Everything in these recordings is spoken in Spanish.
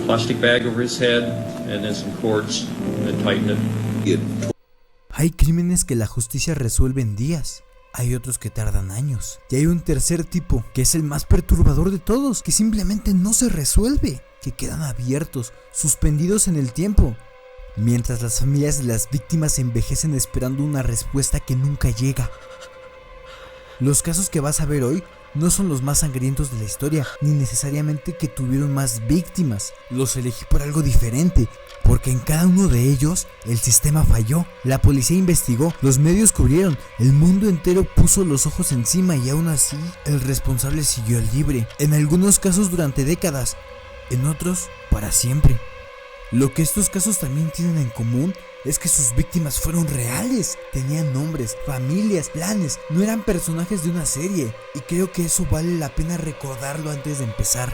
plastic bag over his head and then some cords and then tighten it. Hay crímenes que la justicia resuelve en días. Hay otros que tardan años. Y hay un tercer tipo, que es el más perturbador de todos, que simplemente no se resuelve, que quedan abiertos, suspendidos en el tiempo, mientras las familias de las víctimas envejecen esperando una respuesta que nunca llega. Los casos que vas a ver hoy no son los más sangrientos de la historia, ni necesariamente que tuvieron más víctimas. Los elegí por algo diferente, porque en cada uno de ellos el sistema falló. La policía investigó, los medios cubrieron, el mundo entero puso los ojos encima y aún así el responsable siguió libre. En algunos casos durante décadas, en otros para siempre. Lo que estos casos también tienen en común es que sus víctimas fueron reales, tenían nombres, familias, planes, no eran personajes de una serie, y creo que eso vale la pena recordarlo antes de empezar.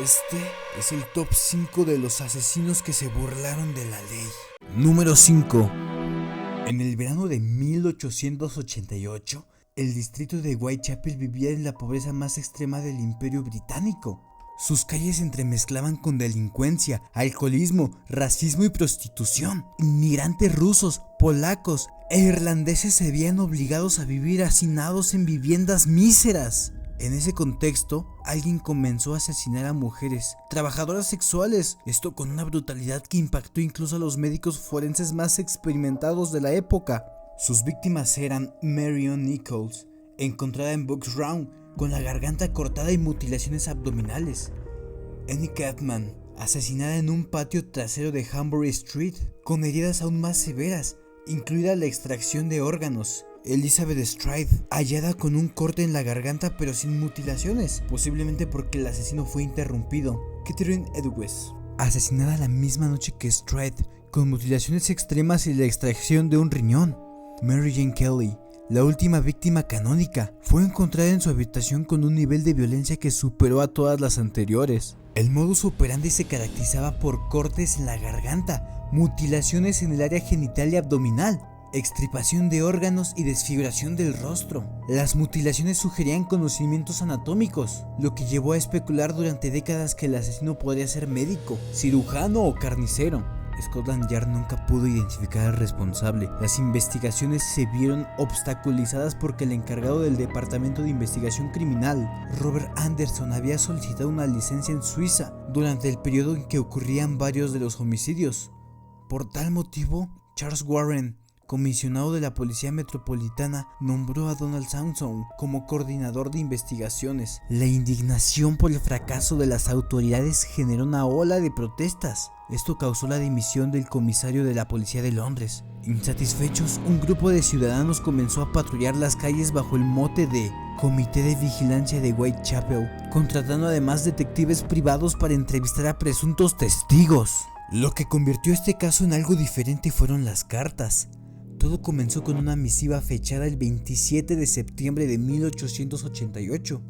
Este es el top 5 de los asesinos que se burlaron de la ley. Número 5. En el verano de 1888, el distrito de Whitechapel vivía en la pobreza más extrema del Imperio Británico. Sus calles se entremezclaban con delincuencia, alcoholismo, racismo y prostitución. Inmigrantes rusos, polacos e irlandeses se veían obligados a vivir hacinados en viviendas míseras. En ese contexto, alguien comenzó a asesinar a mujeres, trabajadoras sexuales, esto con una brutalidad que impactó incluso a los médicos forenses más experimentados de la época. Sus víctimas eran Marion Nichols, encontrada en Bucks Round, con la garganta cortada y mutilaciones abdominales. Annie Catman, asesinada en un patio trasero de Hambury Street, con heridas aún más severas, incluida la extracción de órganos. Elizabeth Stride, hallada con un corte en la garganta pero sin mutilaciones, posiblemente porque el asesino fue interrumpido. Catherine Edwards, asesinada la misma noche que Stride, con mutilaciones extremas y la extracción de un riñón. Mary Jane Kelly, la última víctima canónica, fue encontrada en su habitación con un nivel de violencia que superó a todas las anteriores. El modus operandi se caracterizaba por cortes en la garganta, mutilaciones en el área genital y abdominal, extirpación de órganos y desfiguración del rostro. Las mutilaciones sugerían conocimientos anatómicos, lo que llevó a especular durante décadas que el asesino podría ser médico, cirujano o carnicero. Scotland Yard nunca pudo identificar al responsable. Las investigaciones se vieron obstaculizadas porque el encargado del Departamento de Investigación Criminal, Robert Anderson, había solicitado una licencia en Suiza durante el periodo en que ocurrían varios de los homicidios. Por tal motivo, Charles Warren, comisionado de la Policía Metropolitana, nombró a Donald Sampson como coordinador de investigaciones. La indignación por el fracaso de las autoridades generó una ola de protestas. Esto causó la dimisión del comisario de la Policía de Londres. Insatisfechos, un grupo de ciudadanos comenzó a patrullar las calles bajo el mote de Comité de Vigilancia de Whitechapel, contratando además detectives privados para entrevistar a presuntos testigos. Lo que convirtió este caso en algo diferente fueron las cartas. Todo comenzó con una misiva fechada el 27 de septiembre de 1888,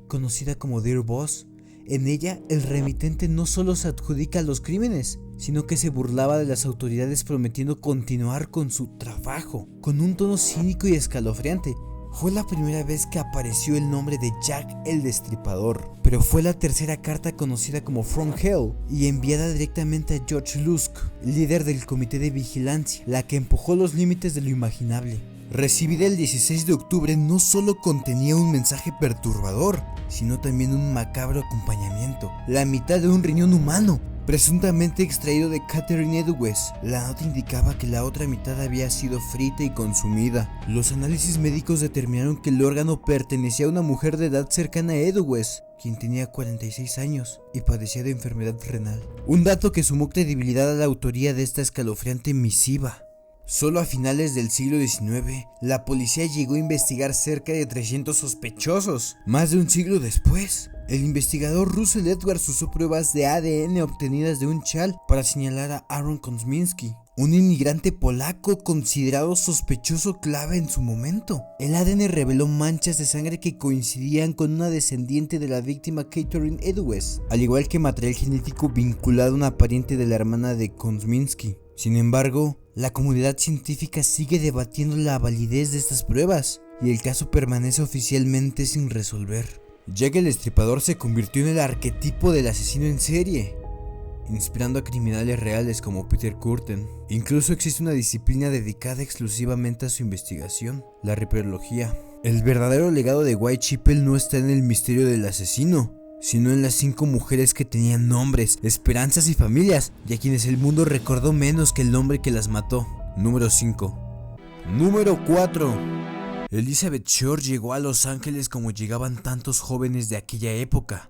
conocida como Dear Boss. En ella, el remitente no solo se adjudica a los crímenes, sino que se burlaba de las autoridades prometiendo continuar con su trabajo, con un tono cínico y escalofriante. Fue la primera vez que apareció el nombre de Jack el Destripador, pero fue la tercera carta conocida como From Hell y enviada directamente a George Lusk, líder del Comité de Vigilancia, la que empujó los límites de lo imaginable. Recibida el 16 de octubre, no solo contenía un mensaje perturbador, sino también un macabro acompañamiento: la mitad de un riñón humano, presuntamente extraído de Catherine Edwards. La nota indicaba que la otra mitad había sido frita y consumida. Los análisis médicos determinaron que el órgano pertenecía a una mujer de edad cercana a Edwards, quien tenía 46 años y padecía de enfermedad renal. Un dato que sumó credibilidad a la autoría de esta escalofriante misiva. Solo a finales del siglo XIX, la policía llegó a investigar cerca de 300 sospechosos. Más de un siglo después, el investigador Russell Edwards usó pruebas de ADN obtenidas de un chal para señalar a Aaron Kosminski, un inmigrante polaco considerado sospechoso clave en su momento. El ADN reveló manchas de sangre que coincidían con una descendiente de la víctima Catherine Edwards, al igual que material genético vinculado a una pariente de la hermana de Kosminski. Sin embargo, la comunidad científica sigue debatiendo la validez de estas pruebas y el caso permanece oficialmente sin resolver. Jack el Destripador se convirtió en el arquetipo del asesino en serie. inspirando a criminales reales como Peter Kürten. Incluso existe una disciplina dedicada exclusivamente a su investigación, la ripperología. El verdadero legado de Whitechapel no está en el misterio del asesino, sino en las 5 mujeres que tenían nombres, esperanzas y familias, y a quienes el mundo recordó menos que el hombre que las mató. Número 5. Número 4. Elizabeth Short llegó a Los Ángeles como llegaban tantos jóvenes de aquella época,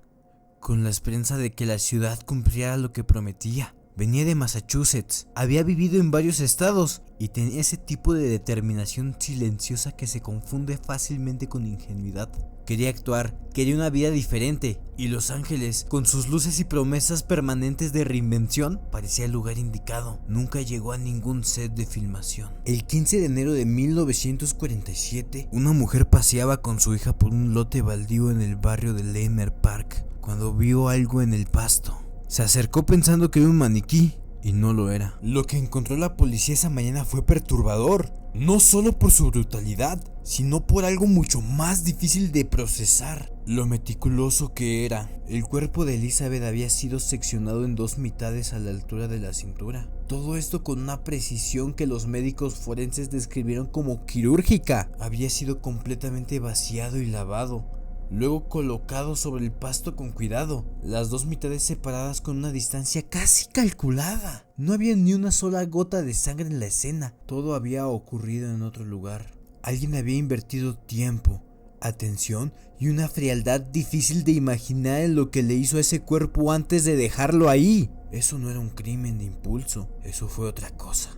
con la esperanza de que la ciudad cumpliera lo que prometía. Venía de Massachusetts, había vivido en varios estados y tenía ese tipo de determinación silenciosa que se confunde fácilmente con ingenuidad. Quería actuar, quería una vida diferente, y Los Ángeles, con sus luces y promesas permanentes de reinvención, parecía el lugar indicado. Nunca llegó a ningún set de filmación. El 15 de enero de 1947, una mujer paseaba con su hija por un lote baldío en el barrio de Leimert Park, cuando vio algo en el pasto. Se acercó pensando que era un maniquí, y no lo era. Lo que encontró la policía esa mañana fue perturbador, no solo por su brutalidad, sino por algo mucho más difícil de procesar: lo meticuloso que era. El cuerpo de Elizabeth había sido seccionado en 2 mitades a la altura de la cintura. Todo esto con una precisión que los médicos forenses describieron como quirúrgica. Había sido completamente vaciado y lavado, luego colocado sobre el pasto con cuidado, las 2 mitades separadas con una distancia casi calculada. No había ni una sola gota de sangre en la escena. Todo había ocurrido en otro lugar. Alguien había invertido tiempo, atención y una frialdad difícil de imaginar en lo que le hizo a ese cuerpo antes de dejarlo ahí. Eso no era un crimen de impulso, eso fue otra cosa.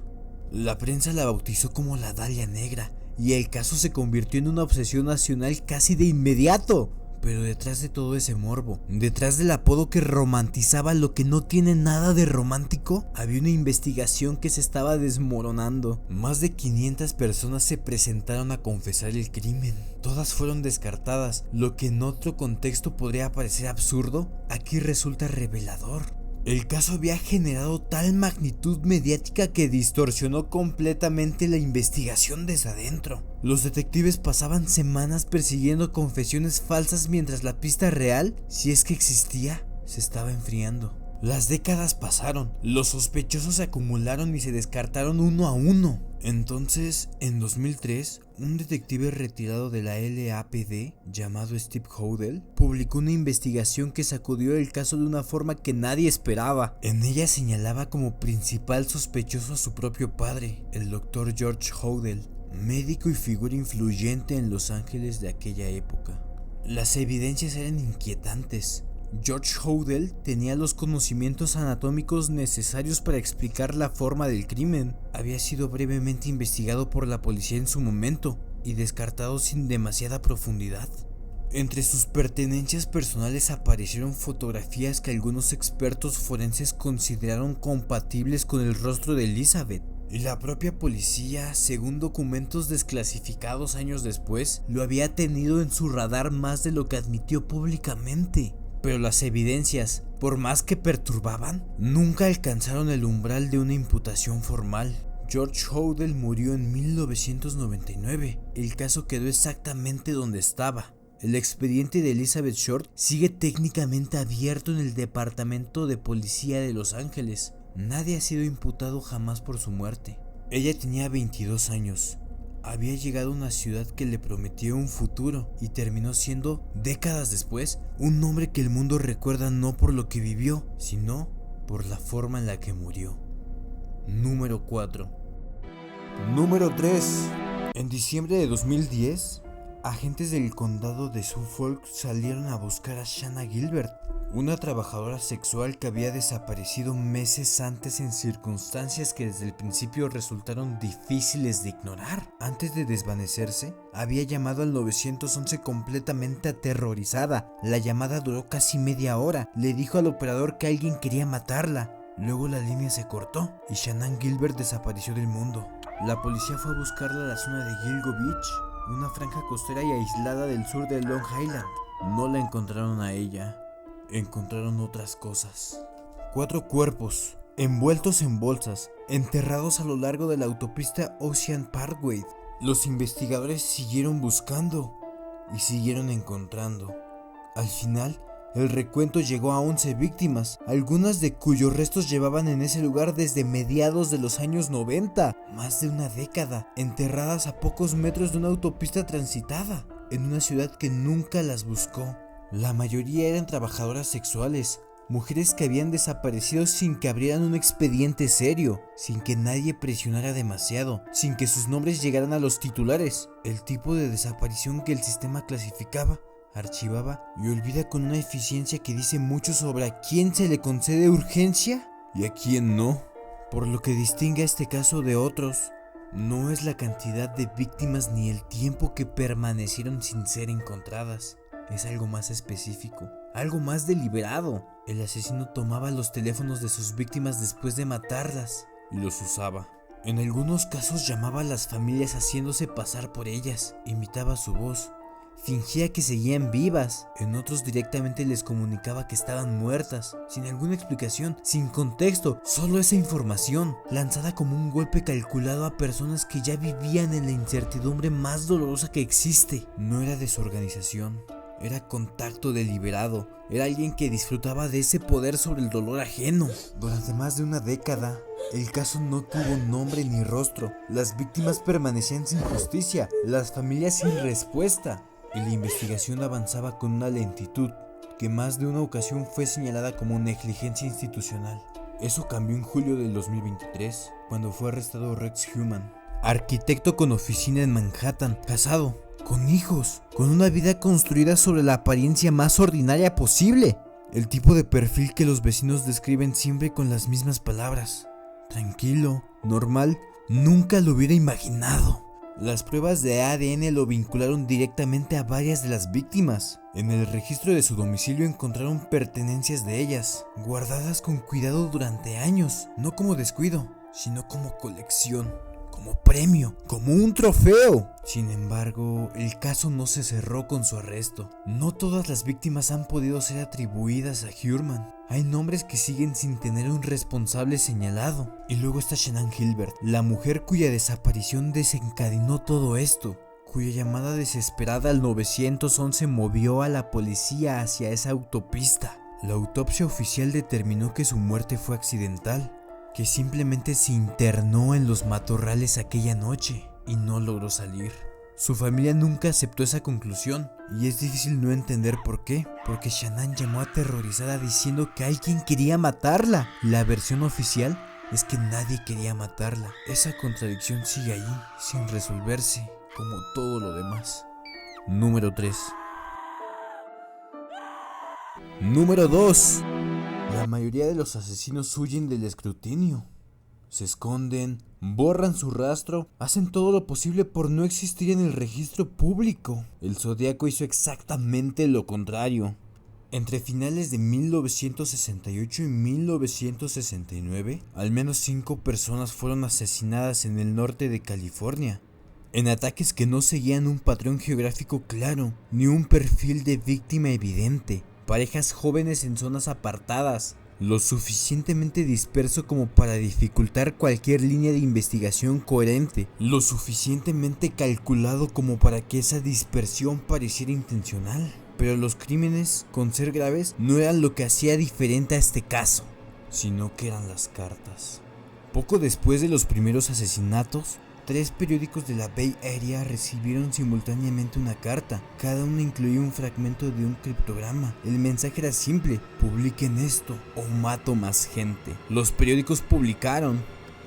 La prensa la bautizó como la Dalia Negra, y el caso se convirtió en una obsesión nacional casi de inmediato. Pero detrás de todo ese morbo, detrás del apodo que romantizaba lo que no tiene nada de romántico, había una investigación que se estaba desmoronando. Más de 500 personas se presentaron a confesar el crimen. Todas fueron descartadas. Lo que en otro contexto podría parecer absurdo, aquí resulta revelador. El caso había generado tal magnitud mediática que distorsionó completamente la investigación desde adentro. Los detectives pasaban semanas persiguiendo confesiones falsas mientras la pista real, si es que existía, se estaba enfriando. Las décadas pasaron, los sospechosos se acumularon y se descartaron uno a uno. Entonces, en 2003, un detective retirado de la LAPD, llamado Steve Hodel, publicó una investigación que sacudió el caso de una forma que nadie esperaba. En ella señalaba como principal sospechoso a su propio padre, el Dr. George Hodel, médico y figura influyente en Los Ángeles de aquella época. Las evidencias eran inquietantes. George Hodel tenía los conocimientos anatómicos necesarios para explicar la forma del crimen. Había sido brevemente investigado por la policía en su momento y descartado sin demasiada profundidad. Entre sus pertenencias personales aparecieron fotografías que algunos expertos forenses consideraron compatibles con el rostro de Elizabeth. Y la propia policía, según documentos desclasificados años después, lo había tenido en su radar más de lo que admitió públicamente. Pero las evidencias, por más que perturbaban, nunca alcanzaron el umbral de una imputación formal. George Hodel murió en 1999. El caso quedó exactamente donde estaba. El expediente de Elizabeth Short sigue técnicamente abierto en el Departamento de Policía de Los Ángeles. Nadie ha sido imputado jamás por su muerte. Ella tenía 22 años. Había llegado a una ciudad que le prometía un futuro y terminó siendo, décadas después, un hombre que el mundo recuerda no por lo que vivió, sino por la forma en la que murió. Número 4. Número 3. En diciembre de 2010, agentes del condado de Suffolk salieron a buscar a Shanna Gilbert, una trabajadora sexual que había desaparecido meses antes en circunstancias que desde el principio resultaron difíciles de ignorar. Antes de desvanecerse, había llamado al 911 completamente aterrorizada. La llamada duró casi media hora. Le dijo al operador que alguien quería matarla. Luego la línea se cortó y Shanna Gilbert desapareció del mundo. La policía fue a buscarla a la zona de Gilgo Beach, una franja costera y aislada del sur de Long Island. No la encontraron a ella. Encontraron otras cosas. 4 cuerpos, envueltos en bolsas, enterrados a lo largo de la autopista Ocean Parkway. Los investigadores siguieron buscando y siguieron encontrando. Al final, El recuento llegó a 11 víctimas, algunas de cuyos restos llevaban en ese lugar desde mediados de los años 90, más de una década, enterradas a pocos metros de una autopista transitada, en una ciudad que nunca las buscó. La mayoría eran trabajadoras sexuales, mujeres que habían desaparecido sin que abrieran un expediente serio, sin que nadie presionara demasiado, sin que sus nombres llegaran a los titulares. El tipo de desaparición que el sistema clasificaba, archivaba y olvida con una eficiencia que dice mucho sobre a quién se le concede urgencia y a quién no. Por lo que distingue a este caso de otros, no es la cantidad de víctimas ni el tiempo que permanecieron sin ser encontradas. Es algo más específico, algo más deliberado. El asesino tomaba los teléfonos de sus víctimas después de matarlas y los usaba. En algunos casos llamaba a las familias haciéndose pasar por ellas, imitaba su voz, fingía que seguían vivas. En otros directamente les comunicaba que estaban muertas, sin alguna explicación, sin contexto, solo esa información, lanzada como un golpe calculado a personas que ya vivían en la incertidumbre más dolorosa que existe. No era desorganización, era contacto deliberado, era alguien que disfrutaba de ese poder sobre el dolor ajeno. Durante más de una década, el caso no tuvo nombre ni rostro, las víctimas permanecían sin justicia, las familias sin respuesta, y la investigación avanzaba con una lentitud que más de una ocasión fue señalada como negligencia institucional. Eso cambió en julio del 2023, cuando fue arrestado Rex Heumann, arquitecto con oficina en Manhattan, casado, con hijos, con una vida construida sobre la apariencia más ordinaria posible. El tipo de perfil que los vecinos describen siempre con las mismas palabras: tranquilo, normal, nunca lo hubiera imaginado. Las pruebas de ADN lo vincularon directamente a varias de las víctimas. En el registro de su domicilio encontraron pertenencias de ellas, guardadas con cuidado durante años, no como descuido, sino como colección, como premio, como un trofeo. Sin embargo, el caso no se cerró con su arresto. No todas las víctimas han podido ser atribuidas a Heumann. Hay nombres que siguen sin tener un responsable señalado. Y luego está Shanann Gilbert, la mujer cuya desaparición desencadenó todo esto, cuya llamada desesperada al 911 movió a la policía hacia esa autopista. La autopsia oficial determinó que su muerte fue accidental, que simplemente se internó en los matorrales aquella noche y no logró salir. Su familia nunca aceptó esa conclusión, y es difícil no entender por qué, porque Shanann llamó aterrorizada diciendo que alguien quería matarla. La versión oficial es que nadie quería matarla. Esa contradicción sigue ahí, sin resolverse, como todo lo demás. Número 3. Número 2. La mayoría de los asesinos huyen del escrutinio. Se esconden, borran su rastro, hacen todo lo posible por no existir en el registro público. El Zodíaco hizo exactamente lo contrario. Entre finales de 1968 y 1969, al menos 5 personas fueron asesinadas en el norte de California, en ataques que no seguían un patrón geográfico claro, ni un perfil de víctima evidente. Parejas jóvenes en zonas apartadas, lo suficientemente disperso como para dificultar cualquier línea de investigación coherente, lo suficientemente calculado como para que esa dispersión pareciera intencional. Pero los crímenes, con ser graves, no eran lo que hacía diferente a este caso, sino que eran las cartas. Poco después de los primeros asesinatos, 3 periódicos de la Bay Area recibieron simultáneamente una carta. Cada una incluía un fragmento de un criptograma. El mensaje era simple: publiquen esto o mato más gente. Los periódicos publicaron,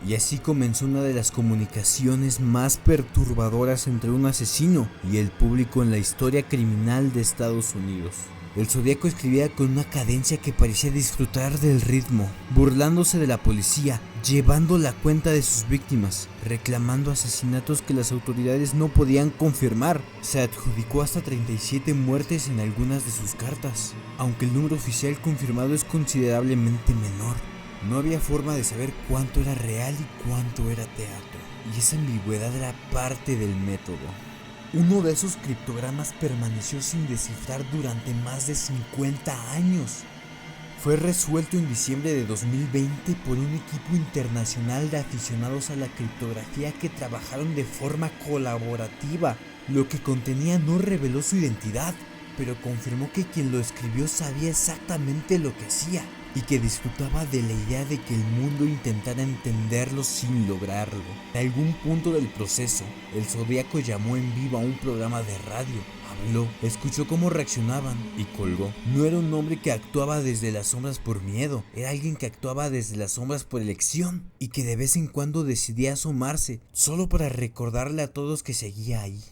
y así comenzó una de las comunicaciones más perturbadoras entre un asesino y el público en la historia criminal de Estados Unidos. El Zodíaco escribía con una cadencia que parecía disfrutar del ritmo, burlándose de la policía, llevando la cuenta de sus víctimas, reclamando asesinatos que las autoridades no podían confirmar. Se adjudicó hasta 37 muertes en algunas de sus cartas, aunque el número oficial confirmado es considerablemente menor. No había forma de saber cuánto era real y cuánto era teatro, y esa ambigüedad era parte del método. Uno de esos criptogramas permaneció sin descifrar durante más de 50 años. Fue resuelto en diciembre de 2020 por un equipo internacional de aficionados a la criptografía que trabajaron de forma colaborativa. Lo que contenía no reveló su identidad, pero confirmó que quien lo escribió sabía exactamente lo que hacía y que disfrutaba de la idea de que el mundo intentara entenderlo sin lograrlo. En algún punto del proceso, el Zodíaco llamó en vivo a un programa de radio. Habló, escuchó cómo reaccionaban y colgó. No era un hombre que actuaba desde las sombras por miedo, era alguien que actuaba desde las sombras por elección y que de vez en cuando decidía asomarse solo para recordarle a todos que seguía ahí.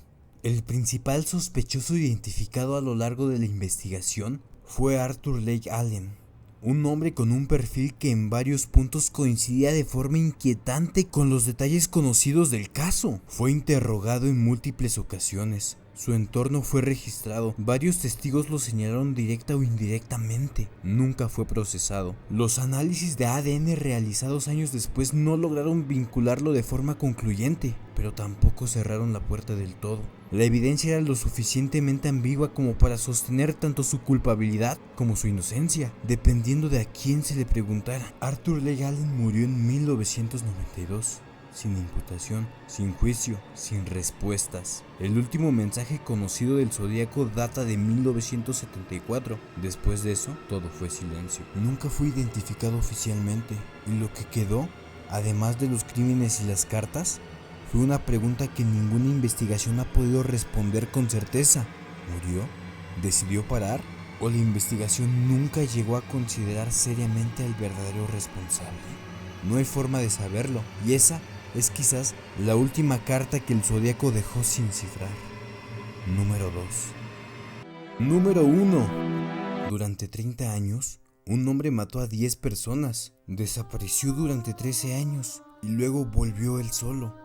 El principal sospechoso identificado a lo largo de la investigación fue Arthur Leigh Allen, un hombre con un perfil que en varios puntos coincidía de forma inquietante con los detalles conocidos del caso. Fue interrogado en múltiples ocasiones. Su entorno fue registrado, varios testigos lo señalaron directa o indirectamente. Nunca fue procesado. Los análisis de ADN realizados años después no lograron vincularlo de forma concluyente, pero tampoco cerraron la puerta del todo. La evidencia era lo suficientemente ambigua como para sostener tanto su culpabilidad como su inocencia, dependiendo de a quién se le preguntara. Arthur Leigh Allen murió en 1992. Sin imputación, sin juicio, sin respuestas. El último mensaje conocido del Zodíaco data de 1974. Después de eso, todo fue silencio. Nunca fue identificado oficialmente, y lo que quedó, además de los crímenes y las cartas, fue una pregunta que ninguna investigación ha podido responder con certeza. ¿Murió? ¿Decidió parar? ¿O la investigación nunca llegó a considerar seriamente al verdadero responsable? No hay forma de saberlo, y esa es quizás la última carta que el Zodíaco dejó sin cifrar. Número 2. Número 1. Durante 30 años, un hombre mató a 10 personas, desapareció durante 13 años y luego volvió él solo.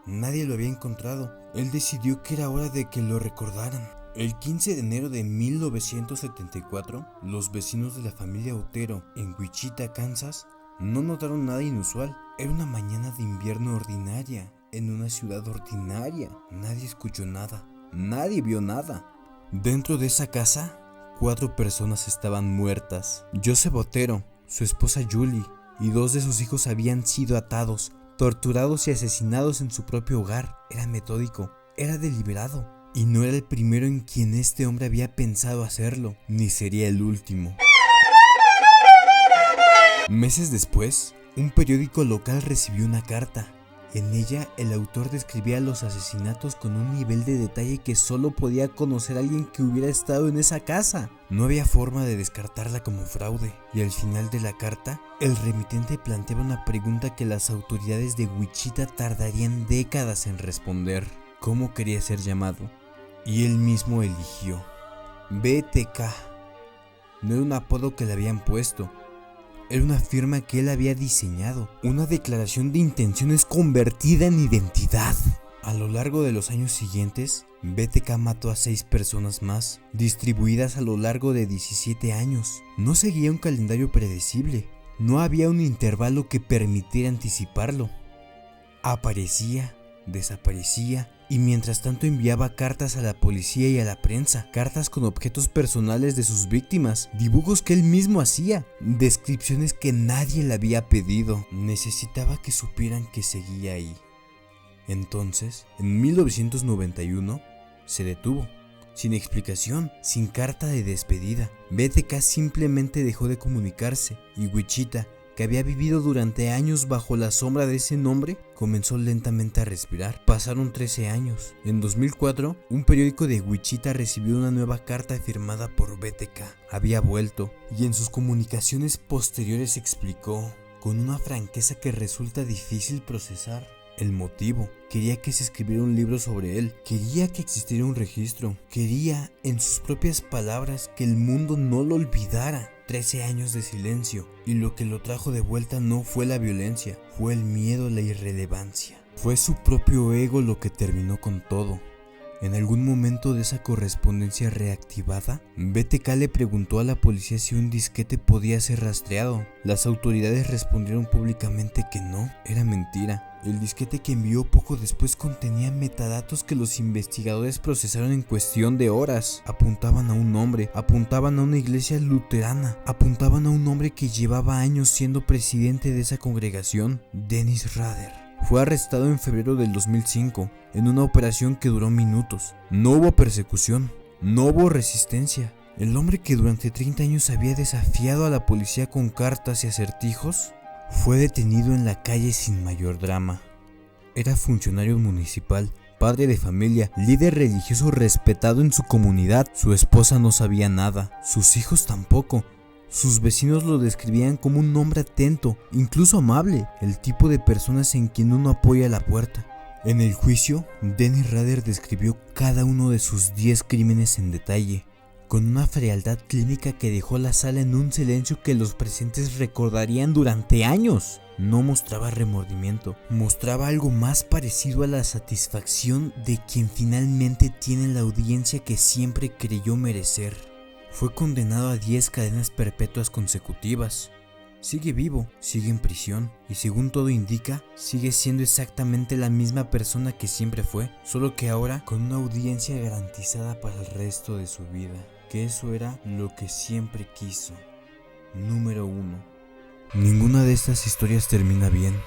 Nadie lo había encontrado. Él decidió que era hora de que lo recordaran. El 15 de enero de 1974, los vecinos de la familia Otero en Wichita, Kansas, no notaron nada inusual. Era una mañana de invierno ordinaria, en una ciudad ordinaria. Nadie escuchó nada, nadie vio nada. Dentro de esa casa, 4 personas estaban muertas. Joseph Otero, su esposa Julie y 2 de sus hijos habían sido atados, torturados y asesinados en su propio hogar. Era metódico, era deliberado, y no era el primero en quien este hombre había pensado hacerlo, ni sería el último. Meses después, un periódico local recibió una carta. En ella, el autor describía los asesinatos con un nivel de detalle que solo podía conocer alguien que hubiera estado en esa casa. No había forma de descartarla como fraude, y al final de la carta, el remitente planteaba una pregunta que las autoridades de Wichita tardarían décadas en responder. ¿Cómo quería ser llamado? Y él mismo eligió BTK. No era un apodo que le habían puesto. Era una firma que él había diseñado, una declaración de intenciones convertida en identidad. A lo largo de los años siguientes, BTK mató a 6 personas más, distribuidas a lo largo de 17 años. No seguía un calendario predecible, no había un intervalo que permitiera anticiparlo. Aparecía, desaparecía, y mientras tanto enviaba cartas a la policía y a la prensa, cartas con objetos personales de sus víctimas, dibujos que él mismo hacía, descripciones que nadie le había pedido. Necesitaba que supieran que seguía ahí. Entonces, en 1991, se detuvo, sin explicación, sin carta de despedida. BTK simplemente dejó de comunicarse, y Wichita, que había vivido durante años bajo la sombra de ese nombre, comenzó lentamente a respirar. Pasaron 13 años. En 2004, un periódico de Wichita recibió una nueva carta firmada por BTK. Había vuelto, y en sus comunicaciones posteriores explicó, con una franqueza que resulta difícil procesar, el motivo. Quería que se escribiera un libro sobre él, quería que existiera un registro, quería, en sus propias palabras, que el mundo no lo olvidara. 13 años de silencio, y lo que lo trajo de vuelta no fue la violencia, fue el miedo a la irrelevancia. Fue su propio ego lo que terminó con todo. En algún momento de esa correspondencia reactivada, BTK le preguntó a la policía si un disquete podía ser rastreado. Las autoridades respondieron públicamente que no, era mentira. El disquete que envió poco después contenía metadatos que los investigadores procesaron en cuestión de horas. Apuntaban a un hombre, apuntaban a una iglesia luterana, apuntaban a un hombre que llevaba años siendo presidente de esa congregación, Dennis Rader. Fue arrestado en febrero del 2005 en una operación que duró minutos. No hubo persecución, No hubo resistencia. El hombre que durante 30 años había desafiado a la policía con cartas y acertijos fue detenido en la calle sin mayor drama. Era funcionario municipal, padre de familia, líder religioso respetado en su comunidad. Su esposa no sabía nada, sus hijos tampoco. Sus vecinos lo describían como un hombre atento, incluso amable, el tipo de personas en quien uno apoya la puerta. En el juicio, Dennis Rader describió cada uno de sus 10 crímenes en detalle, con una frialdad clínica que dejó la sala en un silencio que los presentes recordarían durante años. No mostraba remordimiento, mostraba algo más parecido a la satisfacción de quien finalmente tiene la audiencia que siempre creyó merecer. Fue condenado a 10 cadenas perpetuas consecutivas. Sigue vivo, sigue en prisión y según todo indica, sigue siendo exactamente la misma persona que siempre fue, solo que ahora con una audiencia garantizada para el resto de su vida, que eso era lo que siempre quiso. Número 1. Ninguna de estas historias termina bien.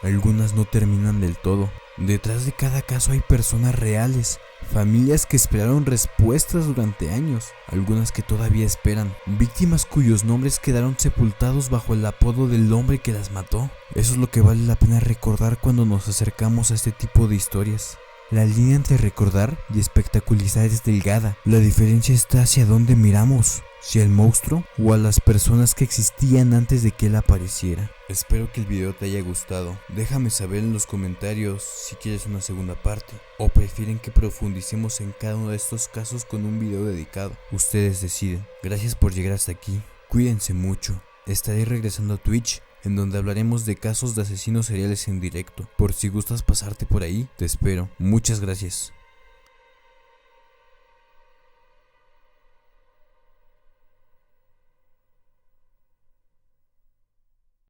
Algunas no terminan del todo. Detrás de cada caso hay personas reales, familias que esperaron respuestas durante años, algunas que todavía esperan, víctimas cuyos nombres quedaron sepultados bajo el apodo del hombre que las mató. Eso es lo que vale la pena recordar cuando nos acercamos a este tipo de historias. La línea entre recordar y espectacularizar es delgada. La diferencia está hacia dónde miramos, si al monstruo o a las personas que existían antes de que él apareciera. Espero que el video te haya gustado. Déjame saber en los comentarios si quieres una segunda parte o prefieren que profundicemos en cada uno de estos casos con un video dedicado. Ustedes deciden. Gracias por llegar hasta aquí. Cuídense mucho. Estaré regresando a Twitch, en donde hablaremos de casos de asesinos seriales en directo. Por si gustas pasarte por ahí, te espero. Muchas gracias.